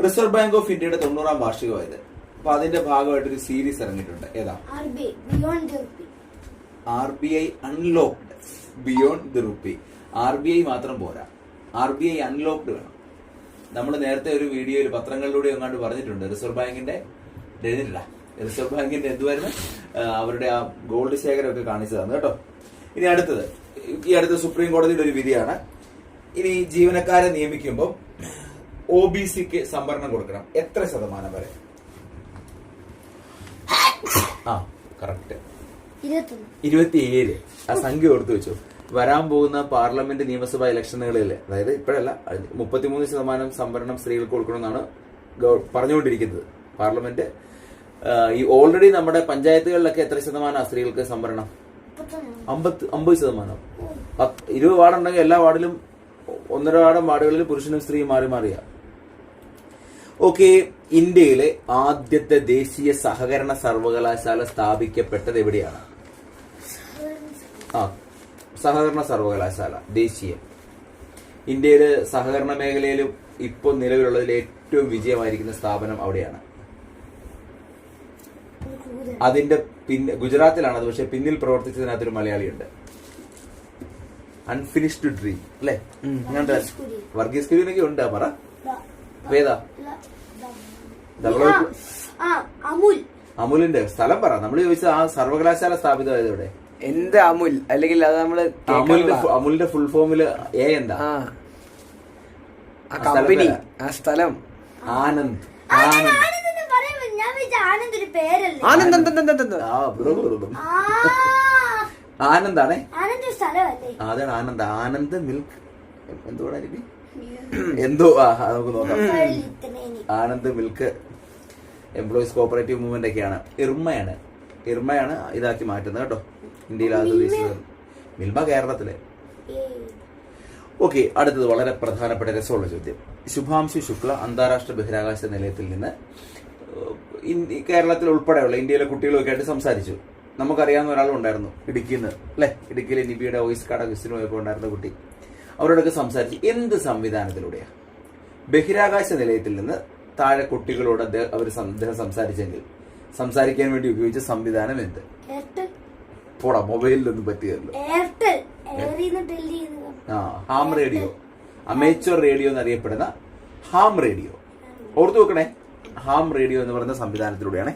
Reserve bank of ഇന്ത്യയുടെ 90-ാം വാർഷികമായത്. അപ്പൊ അതിന്റെ ഭാഗമായിട്ട് ഒരു സീരീസ് ഇറങ്ങിയിട്ടുണ്ട്. ഏതാ? RBI unlocked beyond the rupee. RBI മാത്രം പോരാ, RBI അൺലോക്ഡ് വേണം. നമ്മൾ നേരത്തെ ഒരു വീഡിയോയിൽ പത്രങ്ങളിലൂടെ എങ്ങാണ്ട് പറഞ്ഞിട്ടുണ്ട്. റിസർവ് ബാങ്കിന്റെ എന്തുവായിരുന്നു, അവരുടെ ആ ഗോൾഡ് ശേഖരമൊക്കെ കാണിച്ചതാണ് കേട്ടോ. ഇനി അടുത്തത്, ഈ അടുത്ത സുപ്രീം കോടതിയുടെ ഒരു വിധിയാണ്. ഇനി ജീവനക്കാരെ നിയമിക്കുമ്പോൾ OBCക്ക് സംവരണം കൊടുക്കണം. എത്ര ശതമാനം വരെ? കറക്റ്റ് 27. ആ സംഖ്യ ഓർത്തു വെച്ചു. വരാൻ പോകുന്ന പാർലമെന്റ് നിയമസഭാ ഇലക്ഷനുകളിൽ, അതായത് ഇപ്പോഴല്ല, 33% സംവരണം സ്ത്രീകൾക്ക് കൊടുക്കണമെന്നാണ് പറഞ്ഞുകൊണ്ടിരിക്കുന്നത് പാർലമെന്റ്. ഈ ഓൾറെഡി നമ്മുടെ പഞ്ചായത്തുകളിലൊക്കെ എത്ര ശതമാനമാണ് സ്ത്രീകൾക്ക് സംവരണം? 50%. 20 വാർഡുണ്ടെങ്കിൽ എല്ലാ വാർഡിലും 1.5 വാർഡുകളിൽ പുരുഷനും സ്ത്രീയും മാറി മാറിയ. ഓക്കെ, ഇന്ത്യയിലെ ആദ്യത്തെ ദേശീയ സഹകരണ സർവകലാശാല സ്ഥാപിക്കപ്പെട്ടത് എവിടെയാണ്? സഹകരണ സർവകലാശാല ദേശീയം. ഇന്ത്യയിലെ സഹകരണ മേഖലയിലും ഇപ്പോൾ നിലവിലുള്ളതിൽ ഏറ്റവും വിജയമായിരിക്കുന്ന സ്ഥാപനം അവിടെയാണ്. അതിന്റെ ഗുജറാത്തിലാണ് അത്. പക്ഷെ പിന്നിൽ പ്രവർത്തിച്ചതിനകത്തൊരു മലയാളിയുണ്ട്. അൺഫിനിഷ്ഡ് ഡ്രീം അല്ലെ? വർഗീസ് കുര്യനൊക്കെ ഉണ്ട്. പറ ഏതാ? അമുലിന്റെ സ്ഥലം പറ. നമ്മൾ ചോദിച്ചത് ആ സർവകലാശാല സ്ഥാപിതമായത് ഇവിടെ. എന്ത് അമുൽ? അല്ലെങ്കിൽ അത് നമ്മള് അമുലിന്റെ ഫുൾ ഫോമില് എന്താ? കമ്പനി, ആ സ്ഥലം ആനന്ദ്. ആനന്ദാണേ, അതാണ് ആനന്ദ്. ആനന്ദ് മിൽക്ക് എന്തുകൊണ്ടായിരിക്കും എന്തോ നമുക്ക് നോക്കാം. Anand milk employees cooperative movement ഒക്കെയാണ്. ഇർമയാണ് ഇതാക്കി മാറ്റുന്നത് കേട്ടോ. ഇന്ത്യയിൽ ആദ്യ മിൽമ കേരളത്തിലെ. ഓക്കെ, അടുത്തത് വളരെ പ്രധാനപ്പെട്ട രസമുള്ള ചോദ്യം. ശുഭാംശു ശുക്ല അന്താരാഷ്ട്ര ബഹിരാകാശ നിലയത്തിൽ നിന്ന് കേരളത്തിൽ ഉൾപ്പെടെയുള്ള ഇന്ത്യയിലെ കുട്ടികളൊക്കെ ആയിട്ട് സംസാരിച്ചു. നമുക്കറിയാവുന്ന ഒരാളുണ്ടായിരുന്നു ഇടുക്കിയിൽ നിന്ന്, അല്ലെ? ഇടുക്കിയിലെ നിബിയുടെ വോയിസ് കാർഡ് ക്വസ്റ്റിന് പോയപ്പോൾ ഉണ്ടായിരുന്ന കുട്ടി. അവരോടൊക്കെ സംസാരിച്ചു. എന്ത് സംവിധാനത്തിലൂടെയാ? ബഹിരാകാശ നിലയത്തിൽ നിന്ന് താഴെ കുട്ടികളോട് അദ്ദേഹം സംസാരിച്ചെങ്കിൽ സംസാരിക്കാൻ വേണ്ടി ഉപയോഗിച്ച സംവിധാനം എന്ത്? പോടാ, മൊബൈലിലൊന്നും പറ്റുകയല്ലോ. ഹാം റേഡിയോ, അമേച്വർ റേഡിയോ എന്നറിയപ്പെടുന്ന ഹാം റേഡിയോ. ഓർത്തു വെക്കണേ, ഹാം റേഡിയോ എന്ന് പറയുന്ന സംവിധാനത്തിലൂടെയാണ്